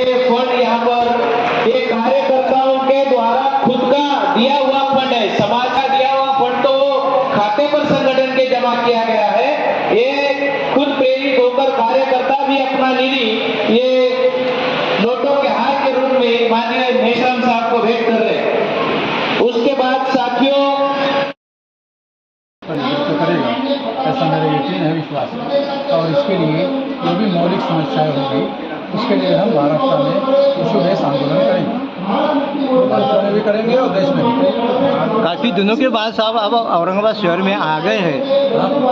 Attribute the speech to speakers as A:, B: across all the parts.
A: Fund यहाँ पर ये कार्यकर्ताओं के द्वारा खुद का दिया हुआ फंड है, समाज का दिया हुआ फंड तो खाते पर संगठन के जमा किया गया है। ये खुद प्रेरित होकर कार्यकर्ता भी अपना निधि ये नोटों के हार के रूप में माननीय मेश्राम साहब को भेंट कर रहे हैं। उसके बाद साथियों
B: करेगा ऐसा मेरा यकीन है, विश्वास है। और इसके लिए जो भी मौलिक समस्याएं होंगी उसके लिए हम महाराष्ट्र में इशू बेस आंदोलन करेंगे, महाराष्ट्र में भी करेंगे और देश में भी करेंगे।
C: काफ़ी दिनों के बाद साहब अब औरंगाबाद शहर में आ गए हैं,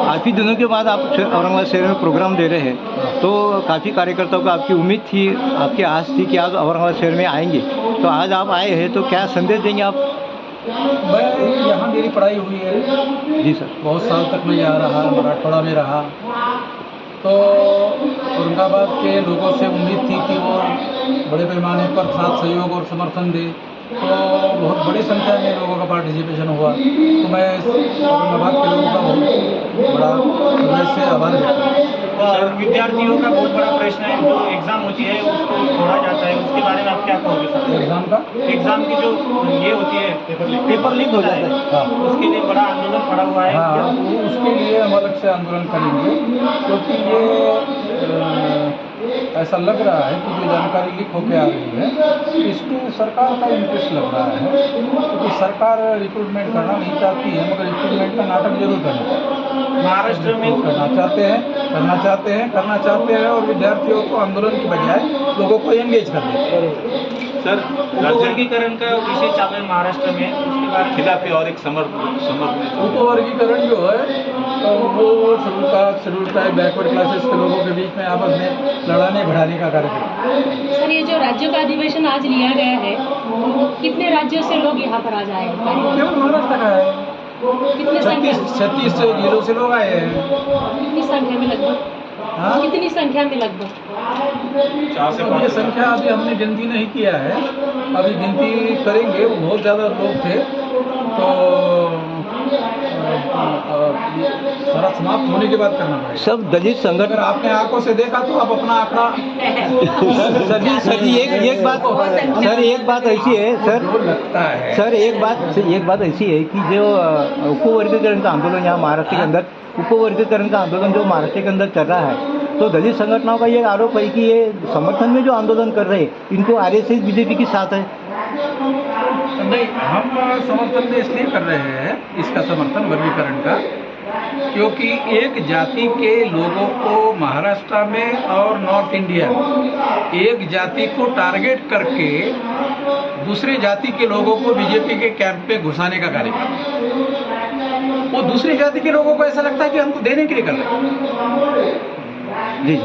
C: काफ़ी दिनों के बाद आप औरंगाबाद शहर में प्रोग्राम दे रहे हैं, तो काफ़ी कार्यकर्ताओं को आपकी उम्मीद थी, आपकी आस थी कि आप औरंगाबाद शहर में आएंगे, तो आज आप आए हैं तो क्या संदेश देंगे आप?
B: मैं यहाँ मेरी पढ़ाई हुई है
C: जी सर।
B: बहुत साल तक मैं यहाँ रहा, मराठवाड़ा में रहा, तो औरंगाबाद के लोगों से उम्मीद थी कि वो बड़े पैमाने पर साथ सहयोग और समर्थन दे, तो बहुत बड़ी संख्या में लोगों का पार्टिसिपेशन हुआ, तो मैं औरंगाबाद के लोगों का बहुत बड़ा हृदय से आभार व्यक्त करता हूँ।
D: विद्यार्थियों का बहुत बड़ा प्रश्न है, जो एग्जाम होती है उसको छोड़ा जाता है, उसके बारे में आप क्या कहोगे सर? एग्जाम की जो ये होती है पेपर लीक हो जाता है,
B: हाँ,
D: उसके लिए बड़ा आंदोलन खड़ा हुआ है।
B: हाँ, उसके लिए हम अलग से आंदोलन करेंगे, क्योंकि ये ऐसा लग रहा है कि जो जानकारी लीक होकर आ रही है इसमें सरकार का इंटरेस्ट लग रहा है, क्योंकि सरकार रिक्रूटमेंट करना नहीं चाहती है, मगर रिक्रूटमेंट का नाटक जरूर करना
D: महाराष्ट्र में
B: करना चाहते हैं और विद्यार्थियों को आंदोलन की बजाय लोगों को एंगेज कर देते हैं।
D: सर, उपवर्गीकरण का विषय चालू है महाराष्ट्र में, उसके बाद
E: खिलाफी और एक समर्थन
B: उपवर्गीकरण जो है तो वो शेड्यूल ट्राइब बैकवर्ड क्लासेस के लोगों के बीच में आपस में लड़ाने बढ़ाने का कार्यक्रम।
F: सर, ये जो राज्यों का अधिवेशन आज लिया गया है, कितने राज्यों से लोग यहाँ पर आ जाए?
B: केवल महाराष्ट्र का है,
F: कितने संख्या
B: 36 जिलों से लोग आए हैं।
F: कितनी संख्या में लगभग?
B: हाँ?
F: कितनी संख्या में लगभग?
B: तो ये संख्या अभी हमने गिनती नहीं किया है, अभी गिनती करेंगे। बहुत ज़्यादा लोग थे, तो सारा समाप्त होने के बाद करना पड़ेगा।
C: सब दलित संगठन,
B: अगर आपने आंखों से देखा तो आप अपना आंकड़ा
C: सर जी एक बात ऐसी है सर,
B: जो लगता है
C: सर एक बात ऐसी है कि जो उपवर्गीकरण का आंदोलन यहाँ महाराष्ट्र के अंदर, उपवर्गीकरण का आंदोलन जो महाराष्ट्र के अंदर चल रहा है, तो दलित संगठनों का ये आरोप है कि ये समर्थन में जो आंदोलन कर रहे हैं इनको आरएसएस बीजेपी के साथ है।
B: नहीं, हम समर्थन में इसलिए कर रहे हैं इसका समर्थन वर्गीकरण का, क्योंकि एक जाति के लोगों को महाराष्ट्र में और नॉर्थ इंडिया एक जाति को टारगेट करके दूसरे जाति के लोगों को बीजेपी के कैंप में घुसाने का कार्यक्रम। वो दूसरी जाति के लोगों को ऐसा लगता है कि हमको देने के लिए कर रहे हैं,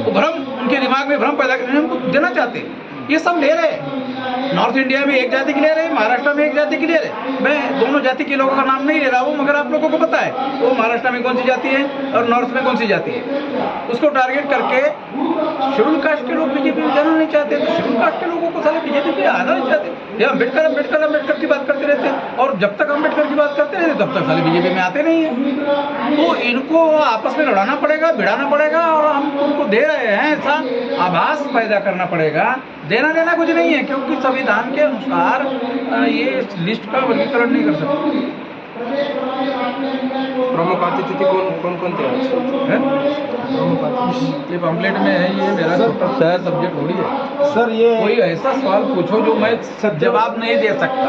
B: वो भ्रम उनके दिमाग में भ्रम पैदा करने हमको देना चाहते हैं। ये सब ले रहे हैं, नॉर्थ इंडिया में एक जाति के ले रहे हैं, महाराष्ट्र में एक जाति के ले रहे हैं। मैं दोनों जाति के लोगों का नाम नहीं ले रहा हूँ, मगर आप लोगों को पता है वो महाराष्ट्र में कौन सी जाति है और नॉर्थ में कौन सी जाति है। उसको टारगेट करके शेड्यूल कास्ट के लोग बीजेपी में जाना नहीं चाहते, तो शेड्यूल कास्ट के लोगों को सारे बीजेपी में आना नहीं चाहते। ये अम्बेडकर की बात करते रहते हैं, और जब तक अम्बेडकर की बात करते रहते तब तक सारे बीजेपी में आते नहीं है। तो इनको आपस में लड़ाना पड़ेगा, भिड़ाना पड़ेगा, और हम तुमको दे रहे हैं ऐसा आभास पैदा करना पड़ेगा। देना लेना कुछ नहीं है, क्योंकि संविधान के अनुसार ये लिस्ट का वर्गीकरण नहीं कर सकते।
E: प्रमुख अतिथि कौन थे
B: ये पम्पलेट में है, ये मेरा छोटा सब्जेक्ट थोड़ी है
C: सर। ये
B: कोई ऐसा सवाल पूछो जो मैं जवाब नहीं दे सकता।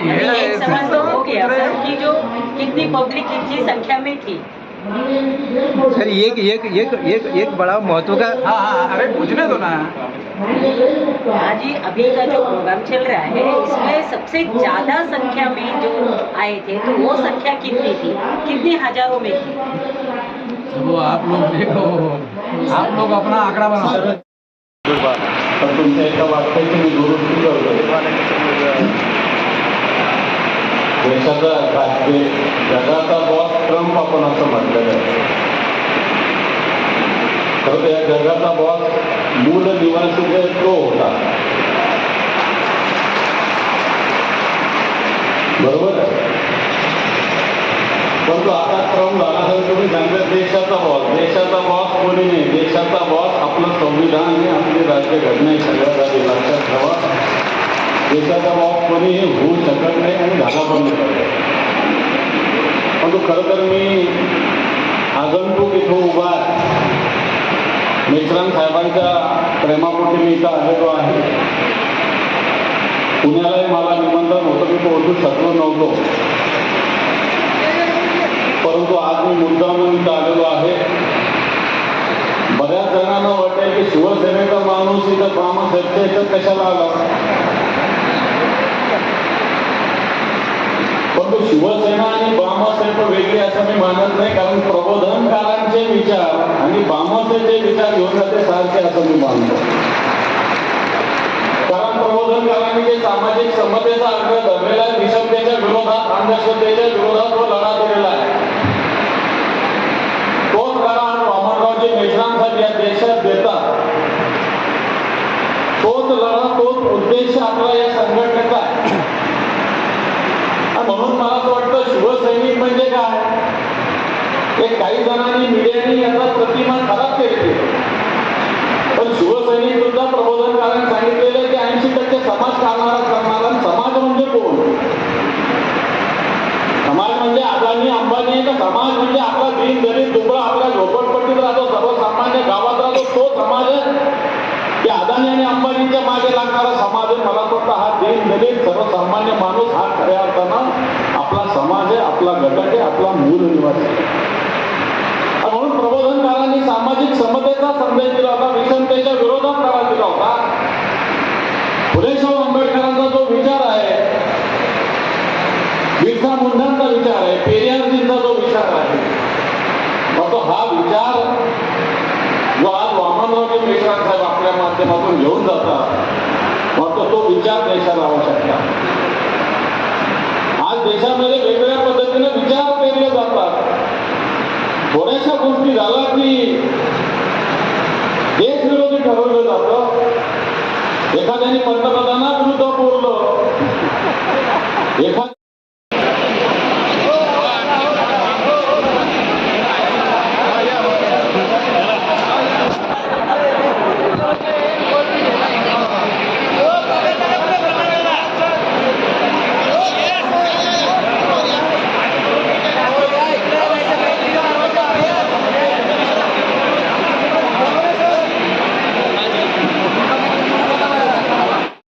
G: ये सवाल तो हो गया सर कि जो कितनी पब्लिक कितनी संख्या में थी।
C: सर एक बड़ा महत्व का,
B: हाँ, अरे पूछने दो ना।
G: हाँ जी, अभी का जो प्रोग्राम चल रहा है इसमें सबसे ज्यादा संख्या में जो आए थे, तो वो संख्या कितनी थी, कितनी हजारों में थी?
B: वो आप लोग देखो, आप लोग अपना आंकड़ा बनाओ।
H: तुमच्या एका वाक्याची मी दुरुस्ती करतो। देशाचा जगाचा बॉस ट्रम्प आपण असं म्हटलेलं आहे, खरं तर या जगाचा बॉस मूल निवासी जो तो होता, बरोबर आहे। परंतु आता क्रम झाला तर तुम्ही सांगता देशाचा बॉस कोणी नाही, देशाचा बॉस आपलं संविधान आणि आपली राज्यघटना ही सगळ्यात आधी लक्षात ठेवा. देशाचा बॉस कोणीही होऊ शकत नाही आणि झाला पण नाही. परंतु खरं तर मी आगंतुक इथं उभा आहे. मेश्राम साहेबांच्या प्रेमापोटी मी इथं आलेलो आहे. पुण्यालाही मला निमंत्रण होतं, मी पोहोचू शकलो नव्हतो. परंतु आज मी मुद्दामून इथं आलेलो आहे. बऱ्याच जणांना वाटेल की शिवसेनेचा माणूस इथं बामासाहेबच्या इथं कशाला आला. परंतु शिवसेना आणि बामासाहेब वेगळे असं मी मानत नाही, कारण प्रबोधनकारांचे विचार आणि बामासाहेबचे विचार घेऊन जाते सारखे असं मी मानतो. कारण प्रबोधनकारांनी जे सामाजिक समतेचा आग्रह धरलेला आहे, विषमतेच्या विरोधात, अंधश्रद्धेच्या विरोधात व लढा दिलेला आहे, तोच लढा वामनरावजी मेश्राम साहेब या देशात देतात. तोच लढा, तोच उद्देश आपला या संघटनेचा आहे. म्हणून मला असं वाटतं शिवसैनिक म्हणजे काय, एक काही जणांनी मीडियाने याचा प्रतिमा खराब केली. पण शिवसैनिक सुद्धा प्रबोधनकारांनी सांगितलेलं की 80% समाज करणारा समाज म्हणजे कोण. समाज म्हणजे अदानी अंबानी का समाज म्हणजे आपला दीन दलित दुबळा आपल्या झोपडपट्टीत राहतो, सर्वसामान्य गावात राहतो, तो समाज आहे की अदानी आणि अंबानीच्या मागे लागणारा समाज आहे. मला वाटतं हा दीन दलित सर्वसामान्य माणूस हा खऱ्या अर्थानं आपला समाज आहे, आपला घटक आहे, आपला मूळ निवासी आहे. म्हणून प्रबोधनकारांनी सामाजिक समतेचा संदेश दिला होता, विषमतेच्या विरोधात लढा दिला होता. फुलेशाह आंबेडकरांचा जो विचार आहे, बिरसा मुंडांचा विचार आहे, पेरियारजींचा जो विचार आहे, मग तो हा विचार जो आज वामनरावजी मेश्राम साहेब आपल्या माध्यमातून घेऊन जातात, मग तो विचार देशाला आवश्यक आहे. आज देशामध्ये वेगवेगळ्या पद्धतीने विचार पेरले जातात. थोड्याशा गोष्टी झाल्या की देशविरोधी ठरवलं जातं. एखाद्याने पंतप्रधानाविरुद्ध बोललं, एखाद्या